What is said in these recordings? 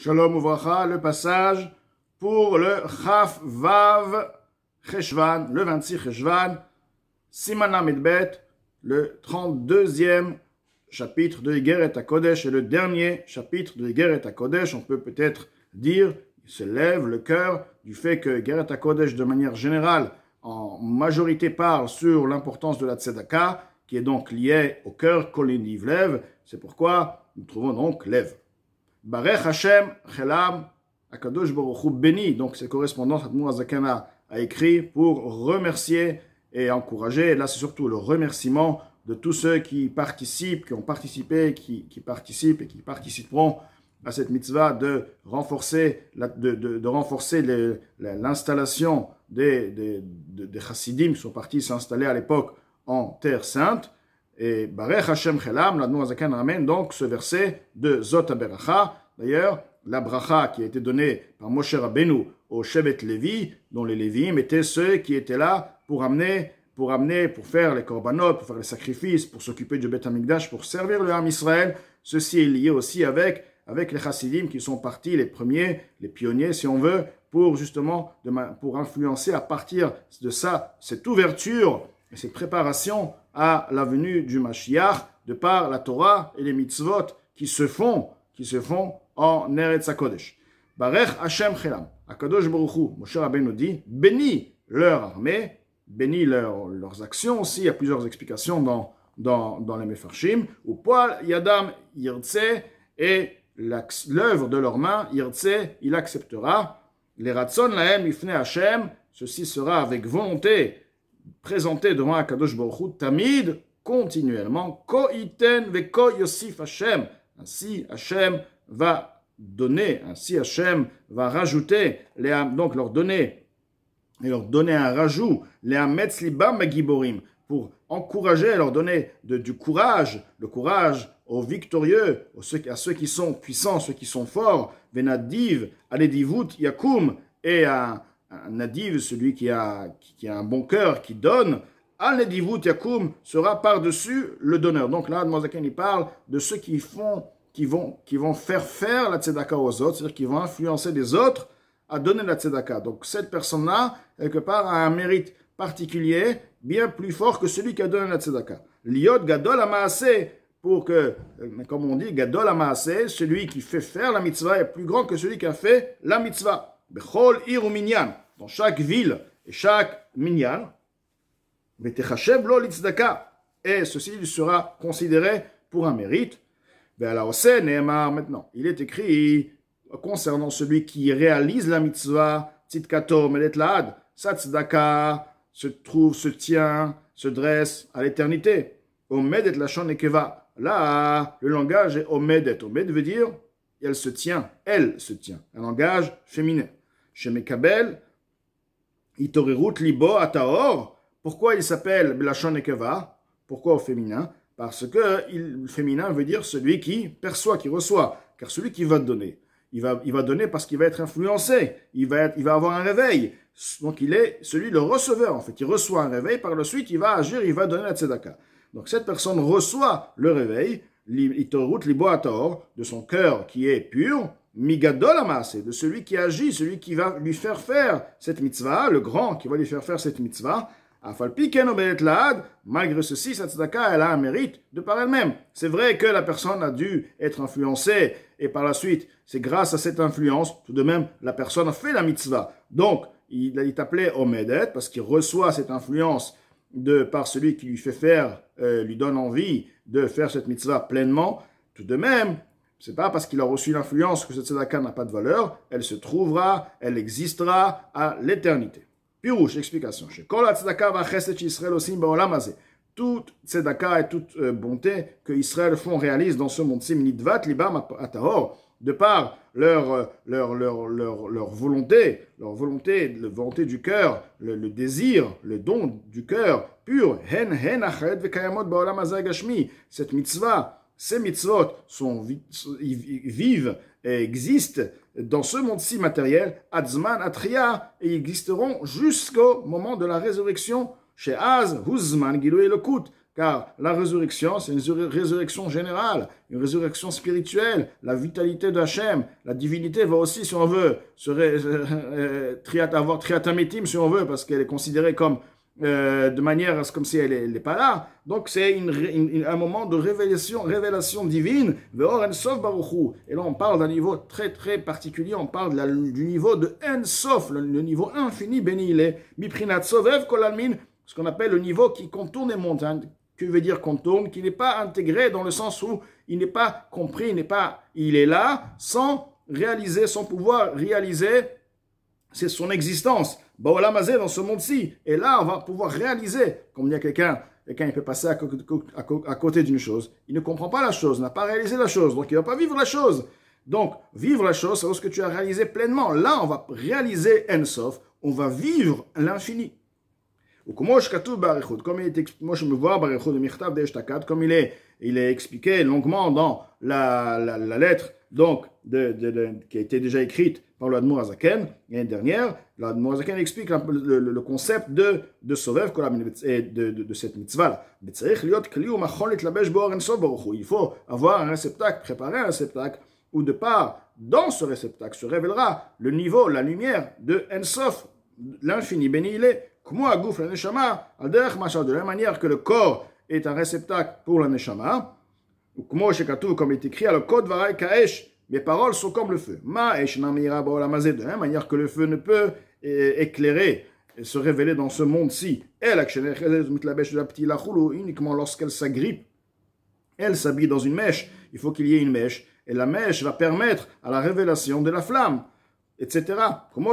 Shalom Uvracha, le passage pour le Chaf Vav Cheshvan, le 26 Cheshvan, Siman Amidbet, le 32e chapitre de Igeret HaKodesh et le dernier chapitre de Igeret HaKodesh. On peut peut-être dire, il se lève le cœur du fait que Igeret HaKodesh, de manière générale, en majorité parle sur l'importance de la tzedaka, qui est donc liée au cœur, Koliniv lève. C'est pourquoi nous trouvons donc lève. Barech Hashem, Chelam, Akadosh Baruch Hu béni. Donc, c'est correspondant, Admor HaZaken a écrit pour remercier et encourager. Et là, c'est surtout le remerciement de tous ceux qui participent, qui ont participé, qui participent et qui participeront à cette mitzvah de renforcer l'installation des chassidim qui sont partis s'installer à l'époque en Terre Sainte. Et Barech Hashem Chelam, l'Admor HaZaken ramène donc ce verset de Zot HaBeracha. D'ailleurs, la bracha qui a été donnée par Moshe Rabbeinu au Shevet Lévi, dont les Lévi'im étaient ceux qui étaient là pour faire les korbanot, pour faire les sacrifices, pour s'occuper du Beth HaMikdash, pour servir le Ham Israël. Ceci est lié aussi avec les chassidim qui sont partis, les premiers, les pionniers, si on veut, pour justement, pour influencer à partir de ça, cette ouverture et cette préparation à la venue du Mashiach, de par la Torah et les mitzvot qui se font en Eretz HaKodesh. Barech Hashem Chelam, Akadosh Baruch Hu, Moshe Rabbeinu dit, bénis leur armée, bénis leurs actions aussi. Il y a plusieurs explications dans les Mefarshim. Ou Poal Yadam Yirtse, et l'œuvre de leurs mains, Yirtse, il acceptera. Les Ratson Lahem Ifne Hashem, ceci sera avec volonté présenté devant Akadosh Baruch Hu, Tamid, continuellement, Ko iten ve ko yosif Hashem. Ainsi Hashem va donner, ainsi Hashem va rajouter, donc leur donner un rajout, les Hametz Libam Magiborim, pour encourager, leur donner du courage, le courage aux victorieux, à ceux qui sont puissants, ceux qui sont forts, Venadiv, Aledivut Yakum, et un nadiv, celui qui a un bon cœur, qui donne, Al-Nedivut Yakum sera par-dessus le donneur. Donc là, Admor HaZaken, il parle de ceux qui vont faire la tzedaka aux autres, c'est-à-dire qui vont influencer les autres à donner la tzedaka. Donc cette personne-là, quelque part, a un mérite particulier, bien plus fort que celui qui a donné la tzedaka. Liot Gadol HaMaaseh, pour que, comme on dit, Gadol HaMaaseh, celui qui fait faire la mitzvah est plus grand que celui qui a fait la mitzvah. Bechol ir ou minyan, dans chaque ville et chaque minyan, Vetechashev lo litzdaka, et ceci lui sera considéré pour un mérite. Ve'alaoseh ne'emar, maintenant, il est écrit concernant celui qui réalise la mitzvah, tzidkato medet laad, sa tzedaka se tient, se dresse à l'éternité. Omedet lashon nekeva, là, le langage est omedet. Omed veut dire elle se tient, un langage féminin. Chez Mekabel, Itorerut Libo Ataor. Pourquoi il s'appelle Belashon Nekeva? Pourquoi au féminin? Parce que le féminin veut dire celui qui perçoit, qui reçoit. Car celui qui va donner, il va donner parce qu'il va être influencé. Il va avoir un réveil. Donc il est le receveur. En fait, il reçoit un réveil. Par la suite, il va agir, il va donner la tzedaka. Donc cette personne reçoit le réveil. Itorut Libo Ataor, de son cœur qui est pur. Migadol HaMaaseh, de celui qui agit, celui qui va lui faire faire cette mitzvah, le grand qui va lui faire faire cette mitzvah. Afalpi ken obedet laad, malgré ceci, sa tzedaka, elle a un mérite de par elle-même. C'est vrai que la personne a dû être influencée, et par la suite, c'est grâce à cette influence, tout de même, la personne a fait la mitzvah. Donc, il est appelé omedet, parce qu'il reçoit cette influence par celui qui lui fait faire, lui donne envie de faire cette mitzvah pleinement. Tout de même, c'est pas parce qu'il a reçu l'influence que cette tzedaka n'a pas de valeur, elle se trouvera, elle existera à l'éternité. Pirouche, explication. Toute tzedaka et toute bonté que Israël réalise dans ce monde-ci, de par leur volonté, la volonté du cœur, le désir, le don du cœur pur. Cette mitzvah, ces mitzvot vivent et existent dans ce monde-ci matériel, Adzman Atria, et existeront jusqu'au moment de la résurrection, chez Az, Huzman, Gilou Elokut, car la résurrection, c'est une résurrection générale, une résurrection spirituelle, la vitalité de Hachem, la divinité va aussi, si on veut, avoir triatamétim, si on veut, parce qu'elle est considérée comme de manière comme si elle n'est pas là. Donc c'est un moment de révélation divine. Et là on parle d'un niveau très très particulier, on parle du niveau de En-Sof, le niveau infini, béni il est, Miprinat Sovev Kolalmin, ce qu'on appelle le niveau qui contourne les montagnes. Que veut dire contourne? Qui n'est pas intégré dans le sens où il n'est pas compris, il est là sans réaliser, sans pouvoir réaliser c'est son existence. Baolamazé dans ce monde-ci. Et là, on va pouvoir réaliser, comme il y a quelqu'un il peut passer à côté d'une chose. Il ne comprend pas la chose, n'a pas réalisé la chose, donc il ne va pas vivre la chose. Donc, vivre la chose, c'est lorsque tu as réalisé pleinement. Là, on va réaliser En-Sof, on va vivre l'infini. Comme il est expliqué longuement dans la lettre donc, qui a été déjà écrite par l'Admour Azaken l'année dernière. L'Admour Azaken explique le concept de Sovev et de cette mitzvah-là. Il faut avoir un réceptacle, préparer un réceptacle, où de part, dans ce réceptacle se révélera le niveau, la lumière de En-Sof, l'infini béni il est. De la manière que le corps est un réceptacle pour la neshama, comme il est écrit, le code varai kaesh, mes paroles sont comme le feu. De la même manière que le feu ne peut éclairer et se révéler dans ce monde-ci, uniquement lorsqu'elle s'agrippe, elle s'habille dans une mèche, il faut qu'il y ait une mèche, et la mèche va permettre à la révélation de la flamme, etc. Comme il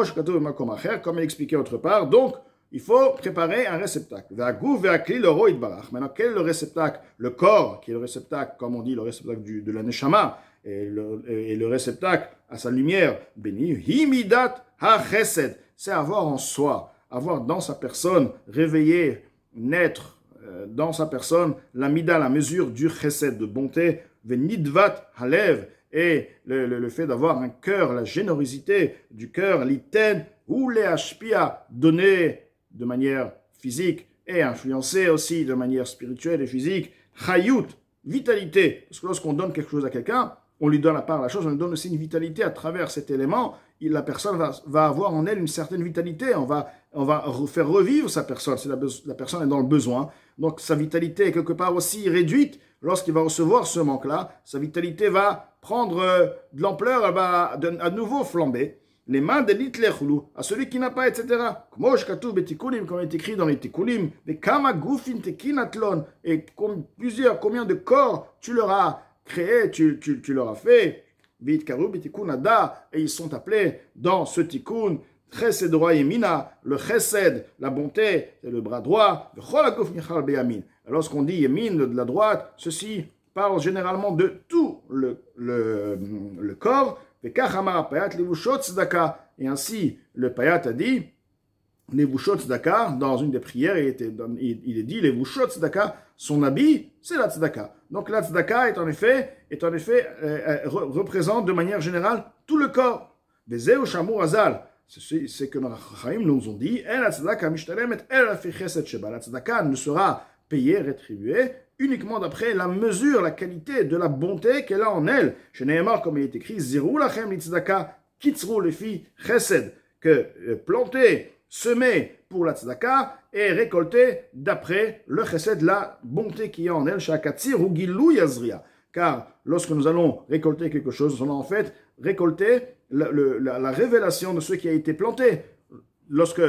expliqué autre part, donc, il faut préparer un réceptacle. Maintenant, quel est le réceptacle? Le corps, qui est le réceptacle, comme on dit, le réceptacle de la neshama, et le réceptacle à sa lumière, béni, himidat ha-chesed, c'est avoir en soi, avoir dans sa personne, réveiller, naître dans sa personne, la mida, la mesure du chesed, de bonté, venidvat halev, et le fait d'avoir un cœur, la générosité du cœur, l'iten, ou les hashpia, donner de manière physique et influencer aussi de manière spirituelle et physique, chayut, vitalité, parce que lorsqu'on donne quelque chose à quelqu'un, on lui donne à part la chose, on lui donne aussi une vitalité à travers cet élément, la personne va avoir en elle une certaine vitalité, on va faire revivre sa personne, si la personne est dans le besoin, donc sa vitalité est quelque part aussi réduite, lorsqu'il va recevoir ce manque-là, sa vitalité va prendre de l'ampleur, elle va à nouveau flamber, les mains de l'itlerchulu, à celui qui n'a pas, etc. Comme il est écrit dans les tikkunim, les kama gufin tekinatlon, et combien de corps tu leur as créé, tu leur as fait, vit karu betikun ada, et ils sont appelés dans ce tikkun, chesed roi yemina, le chesed, la bonté, c'est le bras droit, le chol aguf nichal beyamin. Lorsqu'on dit yemin, de la droite, ceci parle généralement de tout le corps. Et ainsi, le Payat a dit, les Vushot Tzedaka, dans une des prières, il est dit, les Vushot Tzedaka, son habit, c'est la Tzedaka. Donc la Tzedaka représente de manière générale tout le corps. Vezeu Shamur Azal, c'est que nos Chaim nous ont dit, la Tzedaka mishtalemet el fi chesed sheba. La Tzedaka ne sera payée, rétribuée, uniquement d'après la mesure, la qualité de la bonté qu'elle a en elle. Chez Nehemar, comme il est écrit, Zirou lachem litzedaka, kitzrou lefi chesed, que planter, semer pour la tzedaka et récolter d'après le chesed, la bonté qu'il y a en elle, shakatzir ou gilou yazria. Car lorsque nous allons récolter quelque chose, nous allons en fait récolter la révélation de ce qui a été planté. Lorsque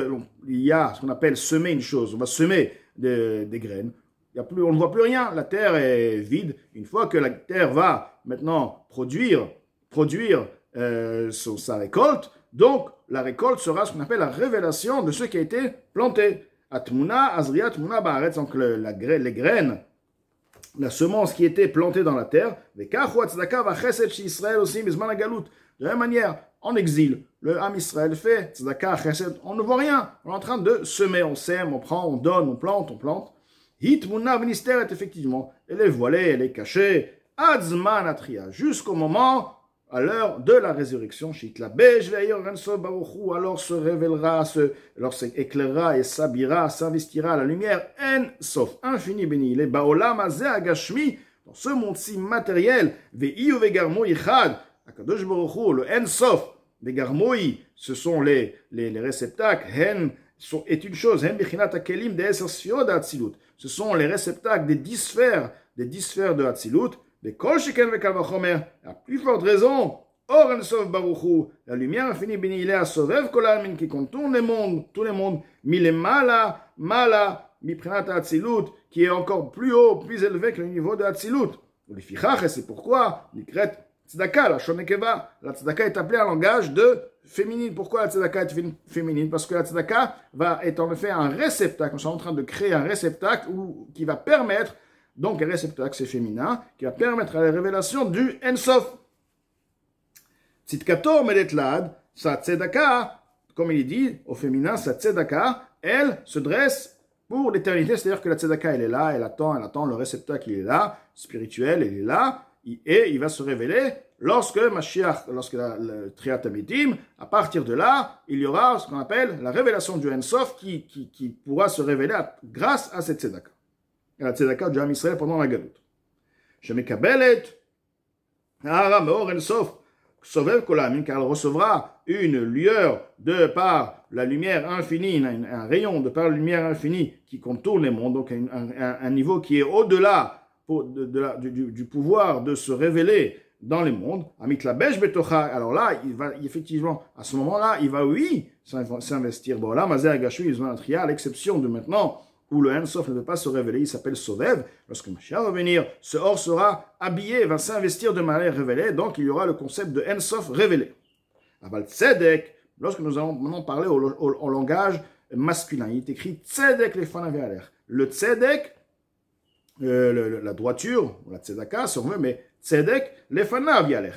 il y a ce qu'on appelle semer une chose, on va semer des graines, on ne voit plus rien, la terre est vide. Une fois que la terre va maintenant produire sa récolte, donc la récolte sera ce qu'on appelle la révélation de ce qui a été planté. Atmuna, Azria, Atmuna, Baaretz, donc les graines, la semence qui était plantée dans la terre, de la même manière, en exil, le Ham Israël fait tzedaka, chesed, on ne voit rien, on est en train de semer, on sème, on prend, on donne, on plante. Hitmuna ministère est effectivement, elle est voilée, elle est cachée, adzman atria, jusqu'au moment à l'heure de la résurrection, alors se révélera, alors s'éclairera et s'habillera, s'investira la lumière en sauf infini béni il est baolam hazeh agashmi, dans ce monde-ci matériel, ve'iyu vegarmoi chad, akadosh baruch hu, le en sof, vegarmoi, ce sont les réceptacles, hen est une chose, hen bichinat hakelim de eser sfiot d'Hatzilut, ce sont les réceptacles des 10 sphères de Hatzilut. Mais kol sheken vekal vachomer, à plus forte raison, or en sof baruchu, la lumière infinie bénie il est à sovev kol alamin qui contourne tous les mondes, mile mala, miprinat hatzilut, qui est encore plus haut, plus élevé que le niveau de hatzilut. Et c'est pourquoi, nikret tzedaka, la shonekeva, la tzedaka est appelée un langage de féminine. Pourquoi la tzedaka est féminine? Parce que la tzedaka est en effet un réceptacle, on est en train de créer un réceptacle qui va permettre. Donc, un réceptacle, c'est féminin, qui va permettre à la révélation du Ensof. Tzidkato medetlad, sa tzedaka, comme il dit au féminin, sa tzedaka, elle se dresse pour l'éternité, c'est-à-dire que la tzedaka, elle est là, elle attend, le réceptacle, il est là, spirituel, il est là, et il va se révéler lorsque Mashiach, lorsque le Triat Amitim, à partir de là, il y aura ce qu'on appelle la révélation du Ensof qui pourra se révéler grâce à cette tzedaka. La tzedaka du Ham Israël pendant la Galut. Shemekabelet, Hara Meor En Sof, Sovev Kolamin, car elle recevra une lueur de par la lumière infinie, un rayon de par la lumière infinie qui contourne les mondes, donc un niveau qui est au-delà du pouvoir de se révéler dans les mondes. Amit Labesh Betocha, alors là, il va effectivement, à ce moment-là, il va, oui, s'investir. Bon, là, Mazer Agashu, ils ont un tria, à l'exception de maintenant, où le Ensof ne peut pas se révéler, il s'appelle Sovev. Lorsque Mashiach va venir, ce or sera habillé, va s'investir de manière révélée, donc il y aura le concept de Ensof révélé. Aval Tzedek, lorsque nous allons maintenant parler au langage masculin, il est écrit Tzedek lefanav ya'aler. Le Tzedek, la droiture, la Tzedaka, si on veut, mais Tzedek lefanav ya'aler,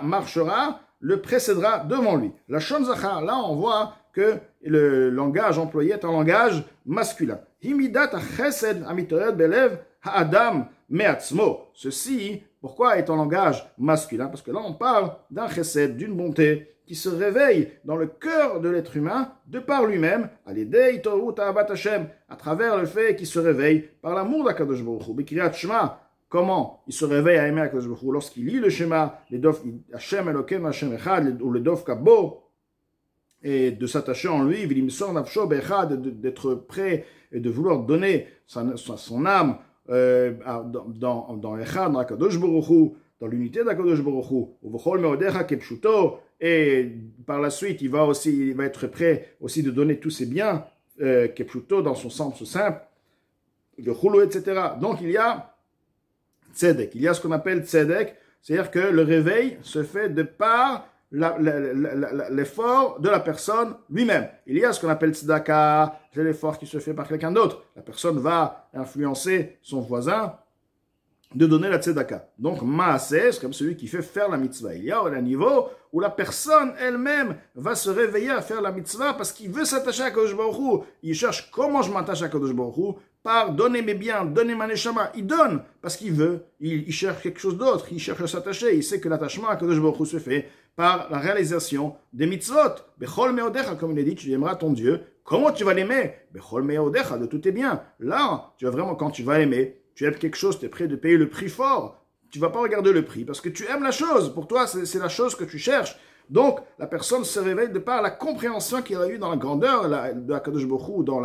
marchera, le précédera devant lui. La Shon Zachar, là on voit que le langage employé est un langage masculin. Himidat chesed amitoyed belev ha'adam me'atzmo. Ceci, pourquoi est un langage masculin? Parce que là, on parle d'un chesed, d'une bonté qui se réveille dans le cœur de l'être humain de par lui-même, à travers le fait qu'il se réveille par l'amour d'Akadosh Baruch Hu. B'kriyat Shema, comment il se réveille à aimer Akadosh Baruch Hu? Lorsqu'il lit le Shema, les dof Hashem Elokeinu Hashem Echad, ou le dof Kabo, et de s'attacher en lui, d'être prêt et de vouloir donner son âme dans Echad, dans Akadosh Baruch Hu, dans l'unité d'Akadosh Baruch Hu, et par la suite, il va être prêt aussi de donner tous ses biens, Kepshuto, dans son sens simple, etc. Donc il y a Tzedek, il y a ce qu'on appelle Tzedek, c'est-à-dire que le réveil se fait de par l'effort de la personne lui-même. Il y a ce qu'on appelle tzedaka, c'est l'effort qui se fait par quelqu'un d'autre. La personne va influencer son voisin de donner la tzedaka. Donc, maaseh, c'est comme celui qui fait faire la mitzvah. Il y a un niveau où la personne elle-même va se réveiller à faire la mitzvah parce qu'il veut s'attacher à Kadosh Baruch Hu. Il cherche comment je m'attache à Kadosh Baruch Hu, par donner mes biens, donner ma neshama. Il donne parce qu'il veut. Il cherche quelque chose d'autre. Il cherche à s'attacher. Il sait que l'attachement à Kadosh Baruch Hu se fait par la réalisation des mitzvot. Bechol meodecha, comme il est dit, tu aimeras ton Dieu. Comment tu vas l'aimer? Bechol meodecha, de tous tes biens. Là, tu vas vraiment, quand tu vas l'aimer, tu aimes quelque chose, tu es prêt de payer le prix fort. Tu ne vas pas regarder le prix parce que tu aimes la chose. Pour toi, c'est la chose que tu cherches. Donc, la personne se réveille de par la compréhension qu'il a eue dans la grandeur de Akadosh Baruch Hu, dans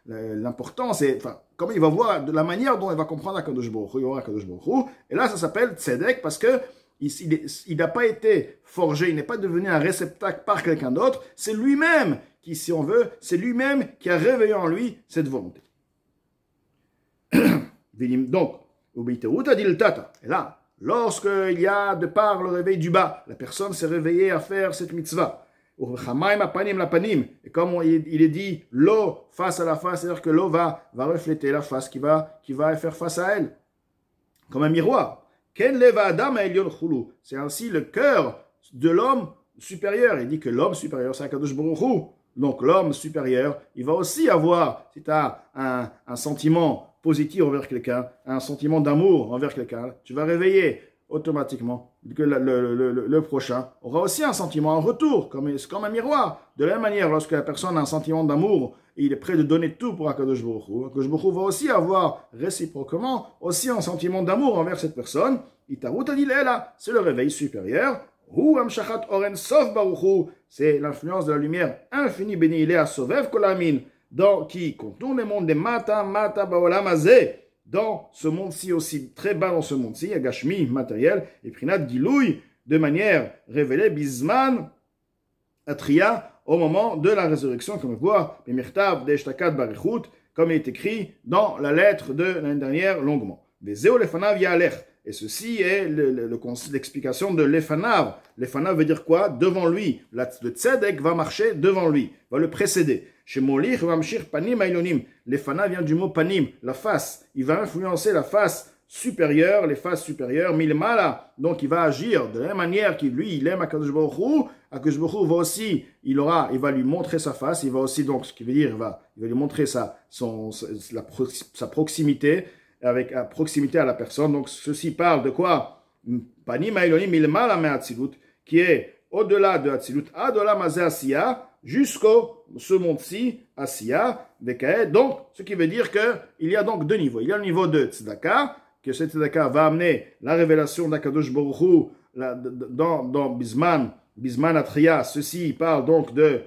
l'importance, et enfin, comment il va voir, de la manière dont il va comprendre Akadosh Baruch Hu. Et là, ça s'appelle Tzedek parce que il n'a pas été forgé, il n'est pas devenu un réceptacle par quelqu'un d'autre. C'est lui-même qui, si on veut, c'est lui-même qui a réveillé en lui cette volonté. Donc, et là, lorsqu'il y a de par le réveil du bas, la personne s'est réveillée à faire cette mitzvah. Et comme il est dit, l'eau face à la face, c'est-à-dire que l'eau va refléter la face qui va faire face à elle, comme un miroir. C'est ainsi le cœur de l'homme supérieur. Il dit que l'homme supérieur, c'est Akadosh Baruch Hu. Donc l'homme supérieur, il va aussi avoir, si tu as un sentiment positif envers quelqu'un, un sentiment d'amour envers quelqu'un, tu vas réveiller automatiquement que le prochain aura aussi un sentiment en retour, c'est comme un miroir. De la même manière, lorsque la personne a un sentiment d'amour, et il est prêt de donner tout pour Akadosh Baruch Hu, Akadosh Baruch Hu va aussi avoir réciproquement aussi un sentiment d'amour envers cette personne. Itarut Adilela, c'est le réveil supérieur. Hu Amshachat Oren Sof Baruch Hu, c'est l'influence de la lumière infinie béni il est à Sovev Kolamin, qui contourne le monde des Mata Baolam Hazeh, dans ce monde-ci aussi, très bas dans ce monde-ci, Agashmi, matériel, et Prinat Gilouy, de manière révélée, Bisman, Atria, au moment de la résurrection, comme on voit, Bemirtav, Deshtakat, Barichut, comme il est écrit dans la lettre de l'année dernière, longuement. Vezeo lefanav yalech. Et ceci est l'explication de lefanav. Lefanav veut dire quoi? Devant lui. Le tzedek va marcher devant lui, va le précéder. Chez Molich, Vamshir, Panim, Ailonim. Lefanav vient du mot Panim, la face. Il va influencer la face supérieure, les faces supérieures, milmala. Donc il va agir de la même manière qu'il lui, il aime Akadosh Baruch Hu. Akadosh Baruch Hu va aussi, il va lui montrer sa face. Il va aussi, donc, ce qui veut dire, il va lui montrer sa proximité, avec proximité à la personne. Donc ceci parle de quoi? Panim Ailonim milmala me Atzilut, qui est au-delà de Atzilut, Adola Mazé Asiya, jusqu'au ce monde-ci, Asiya, Vekaed. Donc, ce qui veut dire qu'il y a donc deux niveaux. Il y a le niveau de Tzedaka, que cette Tzedaka va amener la révélation d'Akadosh Baruch Hu dans Bisman Atria. Ceci parle donc de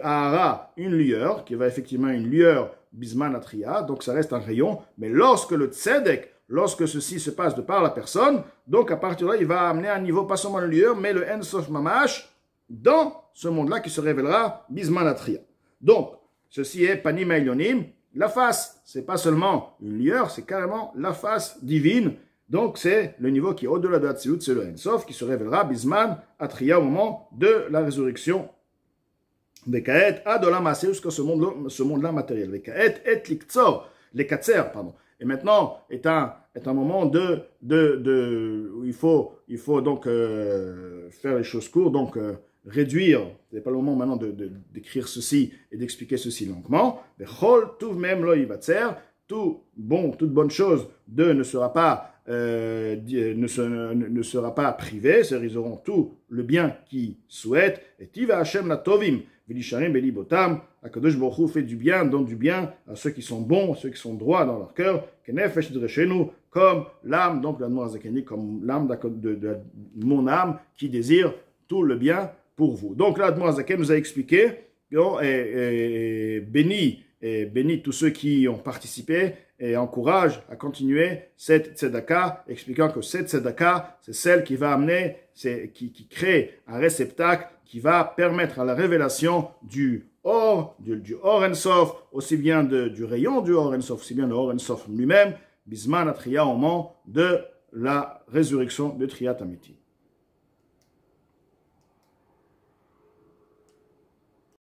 Ahara, une lueur, qui va effectivement une lueur Bisman Atria, donc ça reste un rayon. Mais lorsque le Tzedek, lorsque ceci se passe de par la personne, donc à partir de là, il va amener un niveau, pas seulement le lueur, mais le En Sof Mamash, dans ce monde-là qui se révélera Bisman Atria. Donc, ceci est Panim Elyonim, la face. C'est pas seulement une lueur, c'est carrément la face divine. Donc, c'est le niveau qui est au-delà de Hatzilut, c'est le En Sof qui se révélera Bisman Atria au moment de la résurrection. Vekaet Adolam Aseh, jusqu'à ce monde-là matériel. Vekaet et Liktzor, les Katser, pardon. Et maintenant est un moment où il faut donc faire les choses courtes, donc réduire. Ce n'est pas le moment maintenant d'écrire ceci et d'expliquer ceci longuement. Toute bonne chose ne sera pas privée, c'est-à-dire ils auront tout le bien qu'ils souhaitent. Et Tiva Hashem la Tovim, Vilisharim Beli Botam, Akadosh Baruch Hu fait du bien, donne du bien à ceux qui sont bons, à ceux qui sont droits dans leur cœur, Kenefesh Dreshenu, comme l'âme, donc la Noazakeni, comme l'âme de mon âme qui désire tout le bien pour vous. Donc là, Noazaken nous a expliqué, et béni tous ceux qui ont participé, et encourage à continuer cette tzedaka, expliquant que cette tzedaka, c'est celle qui va amener, qui crée un réceptacle qui va permettre à la révélation du Or En Sof, aussi bien du rayon du Or En Sof, aussi bien le Or En Sof lui-même, Bisman Atria au moment de la résurrection de Triat Amiti.